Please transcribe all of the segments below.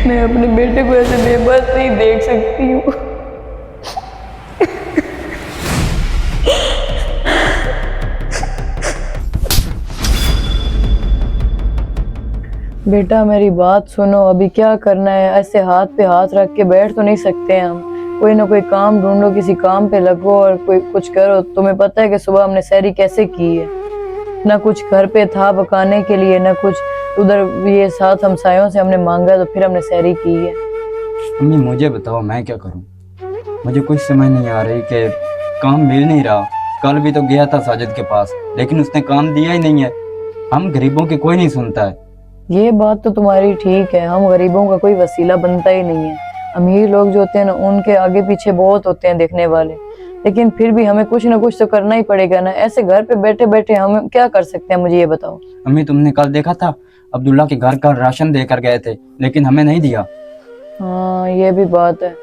मैं अपने बेटे को ऐसे बेबस नहीं देख सकती हूँ। बेटा मेरी बात सुनो, अभी क्या करना है? ऐसे हाथ पे हाथ रख के बैठ तो नहीं सकते हम। कोई ना कोई काम ढूंढो, किसी काम पे लगो और कोई कुछ करो। तुम्हें पता है कि सुबह हमने सहरी कैसे की है? ना कुछ घर पे था पकाने के लिए, ना कुछ उधर ये साथ हमसायों से हमने मांगा, तो फिर हमने सहरी की है। अम्मी मुझे बताओ मैं क्या करूं? मुझे कुछ समझ नहीं आ रही कि काम मिल नहीं रहा। कल भी तो गया था साजिद के पास, लेकिन उसने काम दिया ही नहीं है। हम गरीबों की कोई नहीं सुनता है। ये बात तो तुम्हारी ठीक है, हम गरीबों का कोई वसीला बनता ही नहीं है। अमीर लोग जो होते हैं ना, उनके आगे पीछे बहुत होते हैं देखने वाले, लेकिन फिर भी हमें कुछ ना कुछ तो करना ही पड़ेगा ना। ऐसे घर पे बैठे बैठे हम क्या कर सकते हैं, मुझे ये बताओ। अम्मी तुमने कल देखा था, अब्दुल्ला के घर का राशन देकर गए थे, लेकिन हमें नहीं दिया। हाँ ये भी बात है,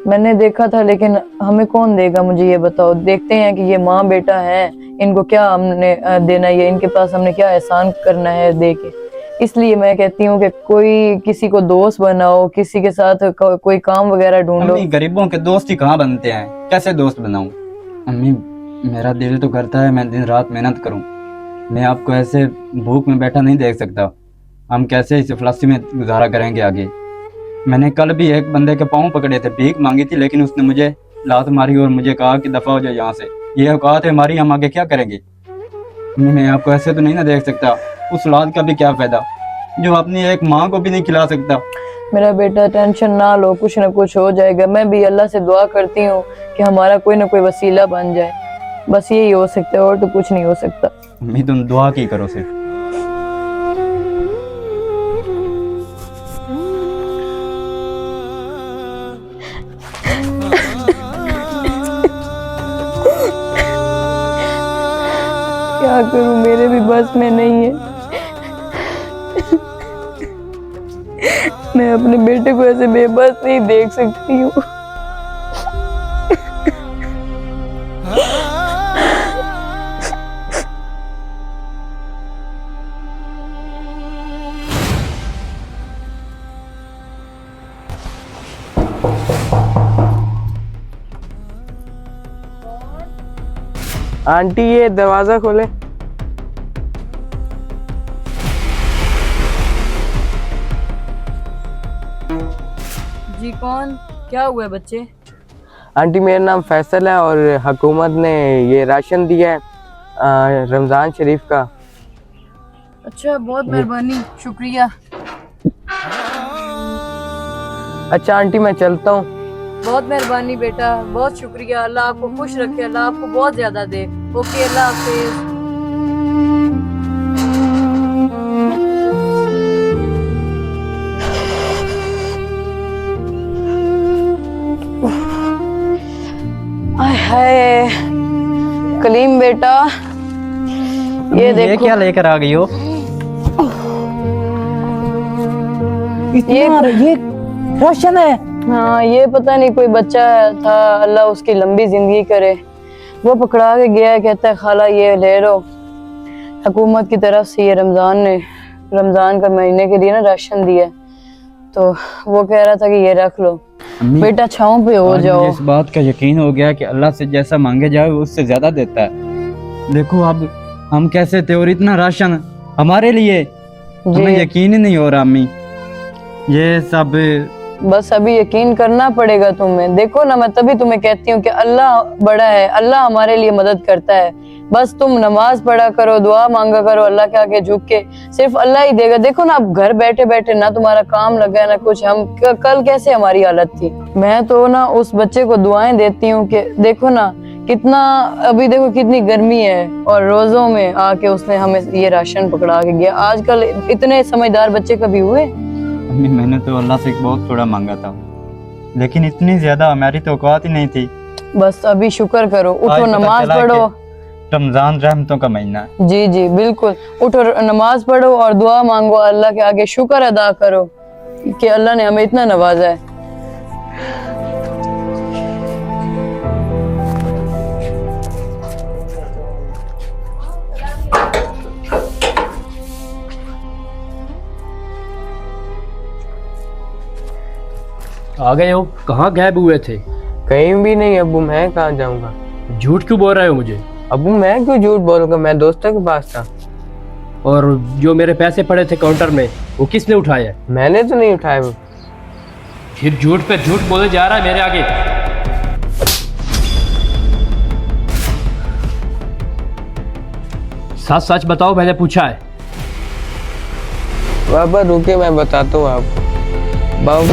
मैंने देखा था, लेकिन हमें कौन देगा, मुझे ये बताओ। देखते हैं कि ये माँ बेटा है, इनको क्या हमने देना है, इनके पास हमने क्या एहसान करना है दे के। इसलिए मैं कहती हूँ कि कोई किसी को दोस्त बनाओ, किसी के साथ कोई काम वगैरह ढूंढो। अम्मी गरीबों के दोस्त ही कहाँ बनते हैं, कैसे दोस्त बनाऊं? अम्मी मेरा दिल तो करता है मैं दिन रात मेहनत करूं। मैं आपको ऐसे भूख में बैठा नहीं देख सकता। हम कैसे इस इफलासी में गुजारा करेंगे आगे? मैंने कल भी एक बंदे के पाँव पकड़े थे, भीख मांगी थी, लेकिन उसने मुझे लात मारी और मुझे कहा कि दफा हो जाए यहाँ से। ये औकात है हमारी, हम आगे क्या करेंगे? अम्मी मैं आपको ऐसे तो नहीं ना देख सकता। उस औलाद का भी क्या फायदा जो अपनी एक माँ को भी नहीं खिला सकता। मेरा बेटा टेंशन ना लो, कुछ ना कुछ हो जाएगा। मैं भी अल्लाह से दुआ करती हूँ कि हमारा कोई ना कोई वसीला बन जाए, बस यही हो सकता है, और तो कुछ नहीं हो सकता। अम्मी तुम दुआ की करो सिर्फ। क्या करूं, मेरे भी बस में नहीं है। मैं अपने बेटे को ऐसे बेबस नहीं देख सकती हूँ। आंटी ये दरवाजा खोले। जी कौन? क्या हुआ बच्चे? आंटी मेरा नाम फैसल है और हुकूमत ने ये राशन दिया है रमज़ान शरीफ का। अच्छा बहुत मेहरबानी, शुक्रिया। अच्छा आंटी मैं चलता हूँ। बहुत मेहरबानी बेटा, बहुत शुक्रिया। अल्लाह आपको खुश रखे, अल्लाह आपको बहुत ज्यादा दे। ओके, अल्लाह हाफिज। आय हाय कलीम बेटा, ये देखो। क्या लेकर आ गई हो? ये राशन है। हाँ, ये पता नहीं कोई बच्चा था, अल्लाह उसकी लंबी जिंदगी करे, वो पकड़ा के गया है, कहता है खाला ये ले लो। हुकूमत की तरफ से ये रमजान का महीने के लिए ना राशन दिया, तो वो कह रहा था कि ये रख लो बेटा, छाँव पे हो जाओ। इस बात का यकीन हो गया कि अल्लाह से जैसा मांगे जाए उससे ज्यादा देता है। देखो अब हम कैसे थे, और इतना राशन हमारे लिए हमें यकीन ही नहीं हो रहा। अम्मी ये सब बस अभी यकीन करना पड़ेगा तुम्हें। देखो ना, मैं तभी तुम्हें कहती हूँ कि अल्लाह बड़ा है, अल्लाह हमारे लिए मदद करता है। बस तुम नमाज पढ़ा करो, दुआ मांगा करो, अल्लाह के आगे झुक के, सिर्फ अल्लाह ही देगा। देखो ना, अब घर बैठे बैठे ना तुम्हारा काम लगा है ना कुछ। हम कल कैसे हमारी हालत थी। मैं तो ना उस बच्चे को दुआएं देती हूँ कि देखो ना कितना, अभी देखो कितनी गर्मी है, और रोजों में आके उसने हमें ये राशन पकड़ा के गया। आजकल इतने समझदार बच्चे कभी हुए? अम्मी मैंने तो अल्लाह से बहुत थोड़ा मांगा था, लेकिन इतनी ज्यादा हमारी तो औकात ही नहीं थी। बस अभी शुक्र करो, उठो नमाज पढ़ो। रमजान रहमतों का महीना है। जी जी बिल्कुल, उठो नमाज पढ़ो और दुआ मांगो, अल्लाह के आगे शुक्र अदा करो कि अल्लाह ने हमें इतना नवाजा है। आ गए हो? कहाँ गायब हुए थे? कहीं भी नहीं अबू, मैं कहाँ जाऊंगा। झूठ क्यों बोल रहे हो मुझे? अबू मैं क्यों झूठ बोलूंगा, मैं दोस्तों के पास था। और जो मेरे पैसे पड़े थे काउंटर में, वो किसने उठाया है? मैंने तो नहीं उठाया वो। फिर झूठ पे झूठ बोले जा रहा है मेरे आगे। सच सच बताओ, मैंने पूछा है। बाबा रुके, मैं बताता हूँ आपको। बाबू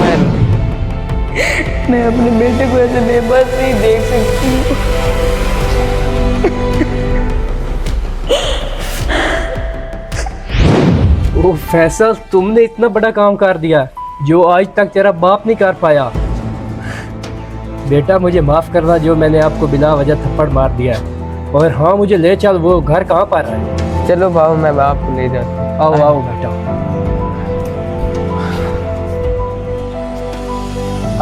मैं अपने बेटे को ऐसे बेबस नहीं देख सकती। ओ फैसल, तुमने इतना बड़ा काम कर दिया जो आज तक तेरा बाप नहीं कर पाया। बेटा मुझे माफ करना जो मैंने आपको बिना वजह थप्पड़ मार दिया है। और हाँ, मुझे ले चल, वो घर कहाँ पर है? चलो बाबू, मैं आपको ले जाता हूँ। आओ आओ बेटा,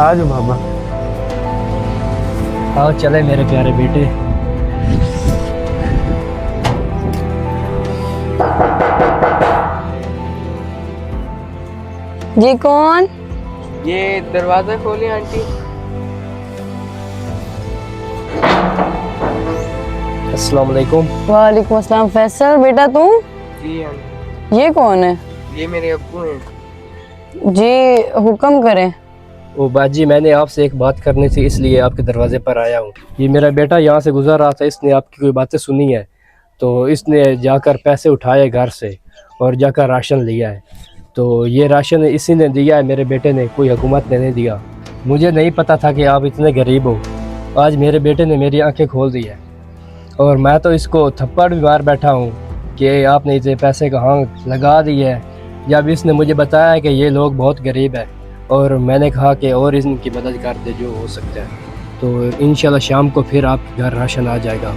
आ जाओ बाबा। आओ चले मेरे प्यारे बेटे। जी कौन? ये दरवाजा खोलिए आंटी। अस्सलाम वालेकुम। वालेकुम अस्सलाम। फैसल बेटा तू? जी आंटी। ये कौन है? ये मेरे अब्बू हैं। जी हुक्म करें। ओ बाजी, मैंने आपसे एक बात करनी थी, इसलिए आपके दरवाजे पर आया हूँ। ये मेरा बेटा यहाँ से गुजर रहा था, इसने आपकी कोई बातें सुनी है, तो इसने जाकर पैसे उठाए घर से और जाकर राशन लिया है। तो ये राशन इसी ने दिया है, मेरे बेटे ने, कोई हुकूमत ने नहीं दिया। मुझे नहीं पता था कि आप इतने गरीब हो। आज मेरे बेटे ने मेरी आंखें खोल दी है और मैं तो इसको थप्पड़ भी मार बैठा हूँ कि आपने इतने पैसे कहाँ लगा दिए है, जब इसने मुझे बताया कि ये लोग बहुत गरीब है। और मैंने कहा कि और इनकी मदद कर दे जो हो सकता है। तो इंशाल्लाह शाम को फिर आपके घर राशन आ जाएगा।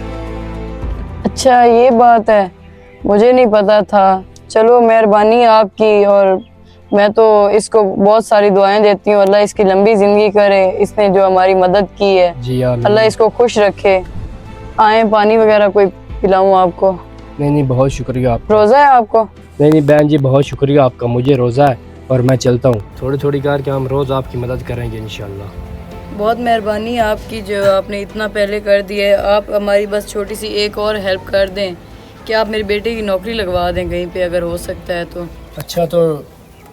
अच्छा ये बात है, मुझे नहीं पता था। चलो मेहरबानी है आपकी। और मैं तो इसको बहुत सारी दुआएं देती हूँ, अल्लाह इसकी लंबी ज़िंदगी करे। इसने जो हमारी मदद की है, जी आमीन। अल्लाह इसको खुश रखे। आए पानी वगैरह कोई पिलाऊं आपको? नहीं बहुत शुक्रिया आपका। रोज़ा है आपको? नहीं बहन जी, बहुत शुक्रिया आपका, मुझे रोज़ा है और मैं चलता हूँ। थोड़ी थोड़ी करके हम रोज़ आपकी मदद करेंगे इंशाल्लाह। बहुत मेहरबानी है आपकी जो आपने इतना पहले कर दिया है। आप हमारी बस छोटी सी एक और हेल्प कर दें कि आप मेरे बेटे की नौकरी लगवा दें कहीं पे, अगर हो सकता है तो। अच्छा तो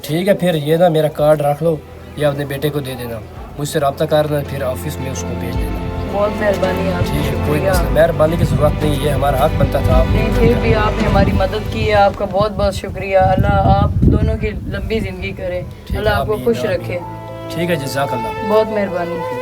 ठीक है, फिर ये ना मेरा कार्ड रख लो, ये अपने बेटे को दे देना, मुझसे रब्ता करना, फिर ऑफिस में उसको भेज देना। बहुत मेहरबानी है आपकी। ठीक है, कोई शुक्रिया। मसला, मेहरबानी की ज़रूरत नहीं, ये हमारा हक बनता था। नहीं फिर भी आपने हमारी मदद की है, आपका बहुत बहुत शुक्रिया। अल्लाह आप दोनों की लंबी ज़िंदगी करे, अल्लाह आपको आमीन, खुश आमीन। रखे। ठीक है, जज़ाकल्लाह। बहुत मेहरबानी।